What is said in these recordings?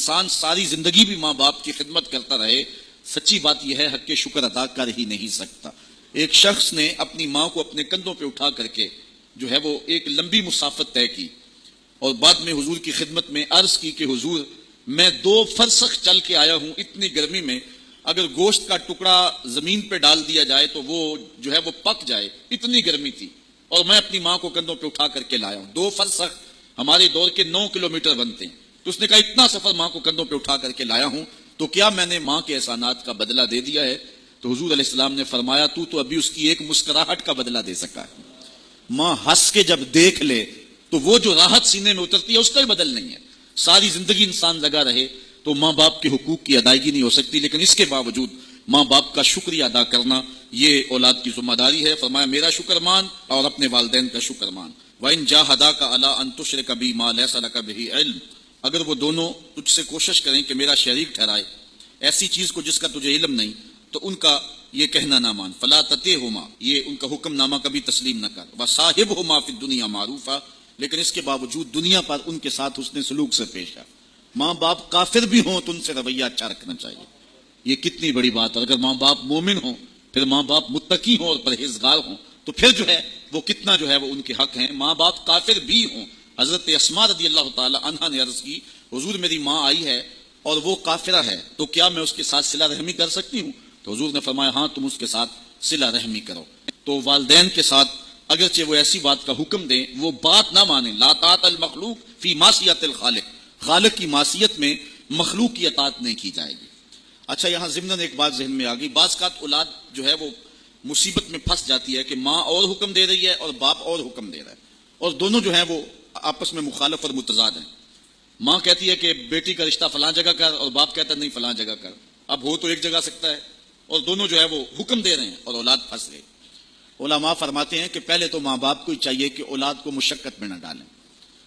انسان ساری زندگی بھی ماں باپ کی خدمت کرتا رہے، سچی بات یہ ہے حق کے شکر ادا کر ہی نہیں سکتا۔ ایک شخص نے اپنی ماں کو اپنے کندھوں پہ اٹھا کر کے جو ہے وہ ایک لمبی مسافت طے کی اور بعد میں حضور کی خدمت میں عرض کی کہ حضور میں 2 فرسخ چل کے آیا ہوں، اتنی گرمی میں اگر گوشت کا ٹکڑا زمین پہ ڈال دیا جائے تو وہ جو ہے وہ پک جائے، اتنی گرمی تھی، اور میں اپنی ماں کو کندھوں پہ اٹھا کر کے لایا ہوں۔ 2 فرسخ ہمارے دور کے 9 کلومیٹر بنتے ہیں، تو اس نے کہا اتنا سفر ماں کو کندھوں پہ اٹھا کر کے لایا ہوں، تو کیا میں نے ماں کے احسانات کا بدلہ دے دیا ہے؟ تو حضور علیہ السلام نے فرمایا تو ابھی اس کی ایک مسکراہٹ کا بدلہ دے سکا ہے۔ ماں ہنس کے جب دیکھ لے تو وہ جو راحت سینے میں اترتی ہے اس کا بھی بدل نہیں ہے۔ ساری زندگی انسان لگا رہے تو ماں باپ کے حقوق کی ادائیگی نہیں ہو سکتی، لیکن اس کے باوجود ماں باپ کا شکریہ ادا کرنا یہ اولاد کی ذمہ داری ہے۔ فرمایا میرا شکر مان اور اپنے والدین کا شکر مان۔ وَإِن جَاهَدَاكَ عَلَىٰ أَن تُشْرِكَ بِي مَا لَيْسَ لَكَ بِهِ عِلْمٌ، اگر وہ دونوں تجھ سے کوشش کریں کہ میرا شریک ٹھہرائے ایسی چیز کو جس کا تجھے علم نہیں، تو ان کا یہ کہنا نہ مان۔ فَلَا تَطِعْهُمَا، یہ ان کا حکم نامہ کبھی تسلیم نہ کر۔ وَصَاحِبْهُمَا فِي الدُّنْيَا مَعْرُوفًا، لیکن اس کے باوجود دنیا پر ان کے ساتھ حسن سلوک سے پیش آ۔ ماں باپ کافر بھی ہوں تو ان سے رویہ اچھا رکھنا چاہیے، یہ کتنی بڑی بات ہے۔ اگر ماں باپ مومن ہوں، پھر ماں باپ متقی ہوں اور پرہیزگار ہوں، تو پھر جو ہے وہ کتنا جو ہے وہ ان کے حق ہیں۔ ماں باپ کافر بھی ہوں، حضرت اسماء رضی اللہ تعالی عنہا نے عرض کی حضور میری ماں آئی ہے اور وہ کافرہ ہے، تو کیا میں اس کے ساتھ صلہ رحمی کر سکتی ہوں؟ تو حضور نے فرمایا ہاں تم اس کے ساتھ صلہ رحمی کرو۔ تو والدین کے ساتھ اگرچہ وہ ایسی بات کا حکم دیں، وہ بات نہ مانیں۔ لا طاعت المخلوق فی معصیت الخالق، خالق کی معصیت میں مخلوق کی اطاعت نہیں کی جائے گی۔ اچھا یہاں ضمناً ایک بات ذہن میں آ گئی، بعض اوقات اولاد جو ہے وہ مصیبت میں پھنس جاتی ہے کہ ماں اور حکم دے رہی ہے اور باپ اور حکم دے رہا ہے، اور دونوں جو ہیں وہ آپس میں مخالف اور متضاد ہیں۔ ماں کہتی ہے کہ بیٹی کا رشتہ فلاں جگہ کر، اور باپ کہتا ہے نہیں فلاں جگہ کر، اب ہو تو ایک جگہ سکتا ہے، اور دونوں جو ہے وہ حکم دے رہے ہیں اور اولاد پھنس گئی۔ علماء فرماتے ہیں کہ پہلے تو ماں باپ کو ہی چاہیے کہ اولاد کو مشقت میں نہ ڈالیں،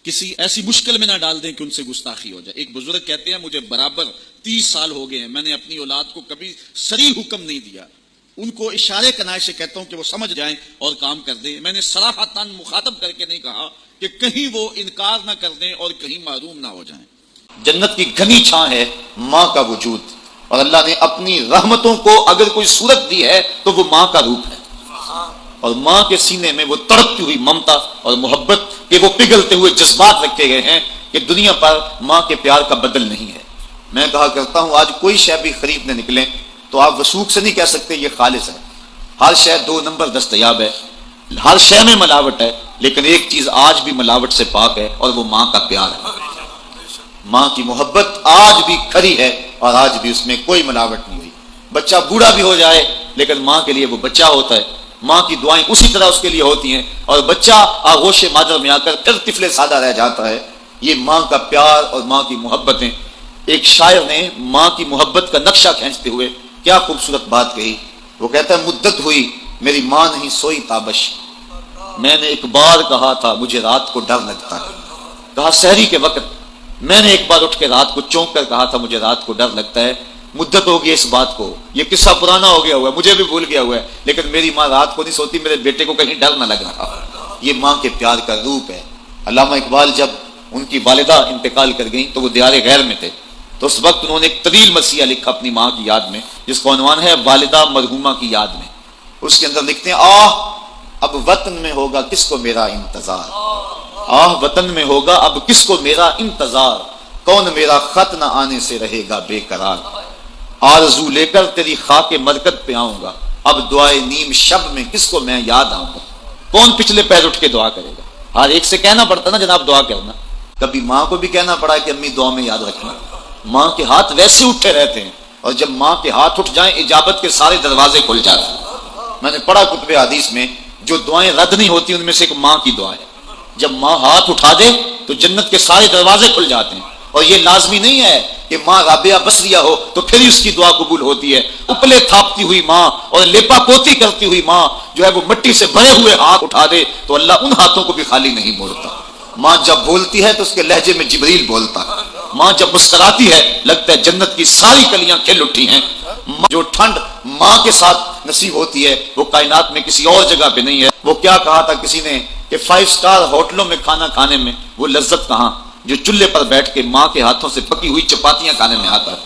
کسی ایسی مشکل میں نہ ڈال دیں کہ ان سے گستاخی ہو جائے۔ ایک بزرگ کہتے ہیں مجھے برابر 30 سال ہو گئے ہیں، میں نے اپنی اولاد کو کبھی صریح حکم نہیں دیا، ان کو اشارے کنائے سے کہتا ہوں کہ وہ سمجھ جائیں اور کام کر دیں۔ میں نے صراحتاً مخاطب کر کے نہیں کہا کہ کہیں وہ انکار نہ کر دیں اور کہیں معروم نہ ہو جائیں۔ جنت کی گھنی چھاں ہے ماں کا وجود، اور اللہ نے اپنی رحمتوں کو اگر کوئی صورت دی ہے تو وہ ماں کا روپ ہے، اور ماں کے سینے میں وہ تڑپتی ہوئی ممتا اور محبت کے وہ پگھلتے ہوئے جذبات رکھے گئے ہیں کہ دنیا پر ماں کے پیار کا بدل نہیں ہے۔ میں کہا کرتا ہوں آج کوئی شے بھی خریدنے نکلیں تو آپ وثوق سے نہیں کہہ سکتے یہ خالص ہے، ہر شے 2 نمبر دستیاب ہے، ہر شے میں ملاوٹ ہے، لیکن ایک چیز آج بھی ملاوٹ سے پاک ہے اور وہ ماں کا پیار ہے۔ ماں کی محبت آج بھی کھری ہے اور آج بھی اس میں کوئی ملاوٹ نہیں ہوئی۔ بچہ بوڑھا بھی ہو جائے لیکن ماں کے لیے وہ بچہ ہوتا ہے، ماں کی دعائیں اسی طرح اس کے لیے ہوتی ہیں، اور بچہ آغوش مادر میں آ کر پھر طفل سادہ رہ جاتا ہے۔ یہ ماں کا پیار اور ماں کی محبتیں۔ ایک شاعر نے ماں کی محبت کا نقشہ کھینچتے ہوئے کیا خوبصورت بات کہی، وہ کہتا ہے مدت ہوئی میری ماں نہیں سوئی تابش، میں نے ایک بار کہا تھا مجھے رات کو ڈر لگتا ہے۔ کہا سحری کے وقت میں نے ایک بار اٹھ کے رات کو چونک کر کہا تھا مجھے رات کو ڈر لگتا ہے۔ مدت ہوگی اس بات کو، یہ قصہ پرانا ہو گیا ہوا ہے، مجھے بھی بھول گیا ہوا ہے، لیکن میری ماں رات کو نہیں سوتی، میرے بیٹے کو کہیں ڈر نہ لگ رہا۔ یہ ماں کے پیار کا روپ ہے۔ علامہ اقبال جب ان کی والدہ انتقال کر گئیں تو وہ دیار غیر میں تھے، تو اس وقت انہوں نے ایک طویل مرثیہ لکھا اپنی ماں کی یاد میں، جس کا عنوان ہے والدہ مرحومہ کی یاد میں۔ اس کے اندر لکھتے ہیں آہ اب وطن میں ہوگا کس کو میرا انتظار، آہ وطن میں ہوگا اب کس کو میرا انتظار، کون میرا خط نہ آنے سے رہے گا بے قرار، آرزو لے کر تیری خاک مرکت پہ آؤں گا، اب دعائے نیم شب میں کس کو میں یاد آؤں گا۔ کون پچھلے پیر اٹھ کے دعا کرے گا؟ ہر ایک سے کہنا پڑتا نا جناب دعا کرنا، کبھی ماں کو بھی کہنا پڑا کہ امی دعا میں یاد رکھنا۔ ماں کے ہاتھ ویسے اٹھے رہتے ہیں، اور جب ماں کے ہاتھ اٹھ جائیں اجابت کے سارے دروازے کھل جاتے ہیں۔ میں نے پڑھا کتب حدیث میں جو دعائیں رد نہیں ہوتی ان میں سے ایک ماں کی دعا ہے، جب ماں ہاتھ اٹھا دے تو جنت کے سارے دروازے کھل جاتے ہیں۔ اور یہ لازمی نہیں ہے کہ ماں رابعہ بصریہ ہو تو پھر ہی اس کی دعا قبول ہوتی ہے، اپلے تھاپتی ہوئی ماں اور لیپا پوتی کرتی ہوئی ماں جو ہے وہ مٹی سے بھرے ہوئے ہاتھ اٹھا دے تو اللہ ان ہاتھوں کو بھی خالی نہیں موڑتا۔ ماں جب بولتی ہے تو اس کے لہجے میں جبریل بولتا ہے، ماں جب مسکراتی ہے لگتا ہے جنت کی ساری کلیاں کھل اٹھی ہیں۔ جو ٹھنڈ ماں کے ساتھ نصیب ہوتی ہے وہ کائنات میں کسی اور جگہ پہ نہیں ہے۔ وہ کیا کہا تھا کسی نے کہ 5 اسٹار ہوٹلوں میں کھانا کھانے میں وہ لذت کہاں، جو چولہے پر بیٹھ کے ماں کے ہاتھوں سے پکی ہوئی چپاتیاں کھانے میں آتا ہے۔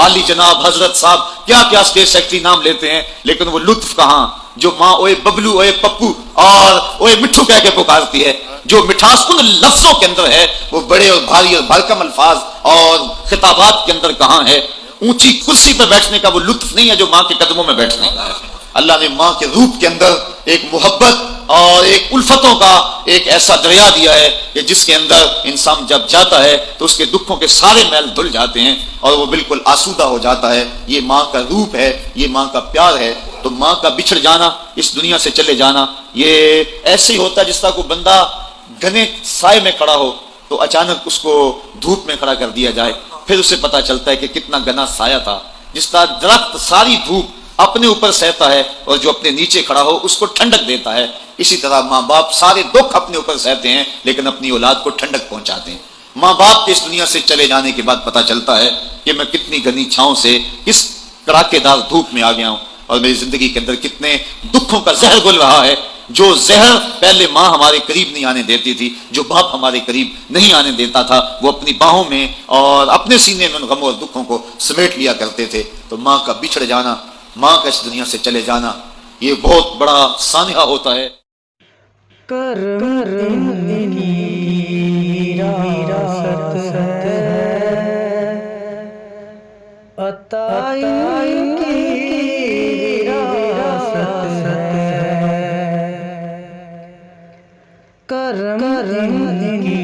عالی جناب حضرت صاحب کیا کیا اسٹیٹ سیکرٹری نام لیتے ہیں، لیکن وہ لطف کہاں جو ماں اوے ببلو اوے پپو اور اوے مٹھو کہہ کے پکارتی ہے، جو مٹھاس ان لفظوں کے اندر ہے وہ بڑے اور بھاری اور بھرکم الفاظ اور خطابات کے اندر کہاں ہے۔ اونچی کرسی پہ بیٹھنے کا وہ لطف نہیں ہے جو ماں کے قدموں میں بیٹھنے کا ہے۔ اللہ نے ماں کے روپ کے اندر ایک محبت اور ایک الفتوں کا ایک ایسا دریا دیا ہے کہ جس کے اندر انسان جب جاتا ہے تو اس کے دکھوں کے سارے میل دھل جاتے ہیں اور وہ بالکل آسودہ ہو جاتا ہے۔ یہ ماں کا روپ ہے، یہ ماں کا پیار ہے۔ تو ماں کا بچھڑ جانا، اس دنیا سے چلے جانا، یہ ایسے ہی ہوتا ہے جس طرح کوئی بندہ گھنے سائے میں کھڑا ہو تو اچانک اس کو دھوپ میں کھڑا کر دیا جائے، پھر اسے پتا چلتا ہے کہ کتنا گھنا سایہ تھا۔ جس طرح درخت ساری دھوپ اپنے اوپر سہتا ہے اور جو اپنے نیچے کھڑا ہو اس کو ٹھنڈک دیتا ہے، اسی طرح ماں باپ سارے دکھ اپنے اوپر سہتے ہیں لیکن اپنی اولاد کو ٹھنڈک پہنچاتے ہیں۔ ماں باپ کے اس دنیا سے چلے جانے کے بعد پتا چلتا ہے کہ میں کتنی گھنی چھاؤں سے اس کڑاکے دار دھوپ میں آ گیا ہوں اور میری زندگی کے اندر کتنے دکھوں کا زہر گل رہا ہے۔ جو زہر پہلے ماں ہمارے قریب نہیں آنے دیتی تھی، جو باپ ہمارے قریب نہیں آنے دیتا تھا، وہ اپنی باہوں میں اور اپنے سینے میں ان غموں اور دکھوں کو سمیٹ لیا کرتے تھے۔ تو ماں کا بچھڑ جانا، ماں کا اس دنیا سے چلے جانا، یہ بہت بڑا سانحہ ہوتا ہے۔ کرم کی وراثت ہے، عطا کی وراثت ہے، کرم کی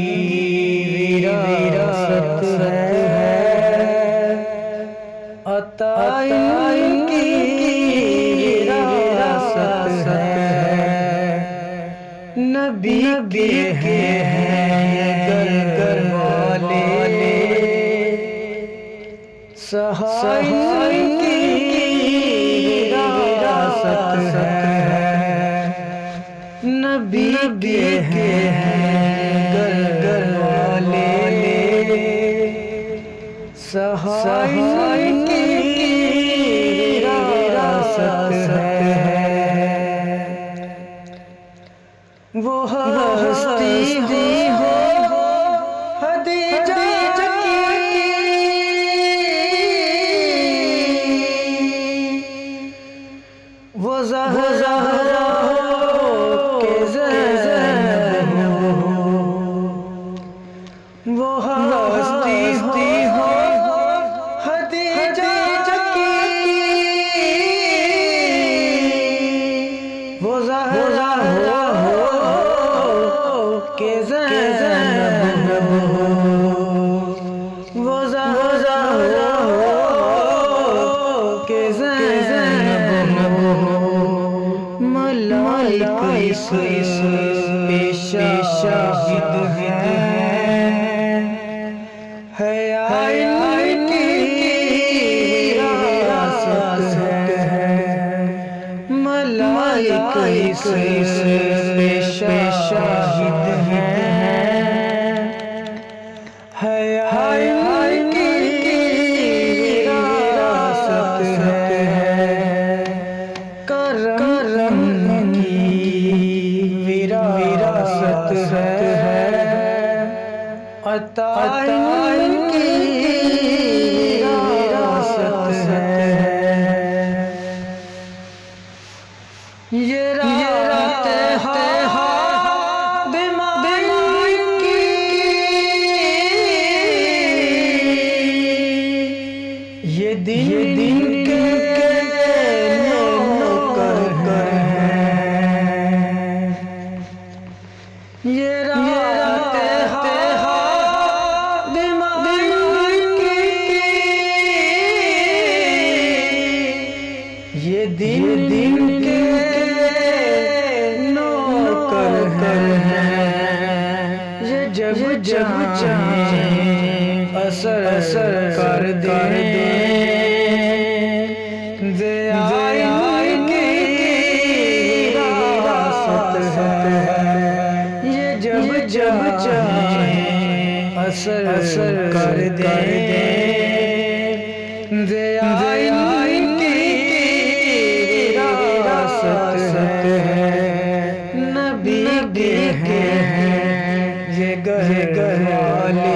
وراثت ہے، عطا کی وراثت ہے، نبی کے ہیں گھر والے، صحابہ کی وراثت ہے، نبی کے ہیں گھر والے، صحابہ کی وراثت ہے، وہ ہستی ہو خدیجہ کی، وہ زہرا ہو کہ زینب ہو، وہ ہستی ہو خدیجہ کی، وہ زہرا کہ زینب ہو، وہ زہرا ہو کہ زینب ہو، ملائکہ اس پہ شاہد ہیں، حیا کی وراثت ہے، ملائکہ اس پہ شاہد ہیں، حیا کی وراثت ہے، کرم کی وراثت ہے، عطا کی وراثت ہے، یہ رات ہے بیماری کی، یہ دن کے نوکر ہیں، یہ رات ہے بیماری کی، یہ دن کے نوکر ہیں، یہ جب چاہیں اثر کر دیں، ضیاء کی وراثت ہے، یہ جب چاہیں اثر کر دیں، ضیاء کی وراثت ہے، نبی کے ہیں یہ گھر والے،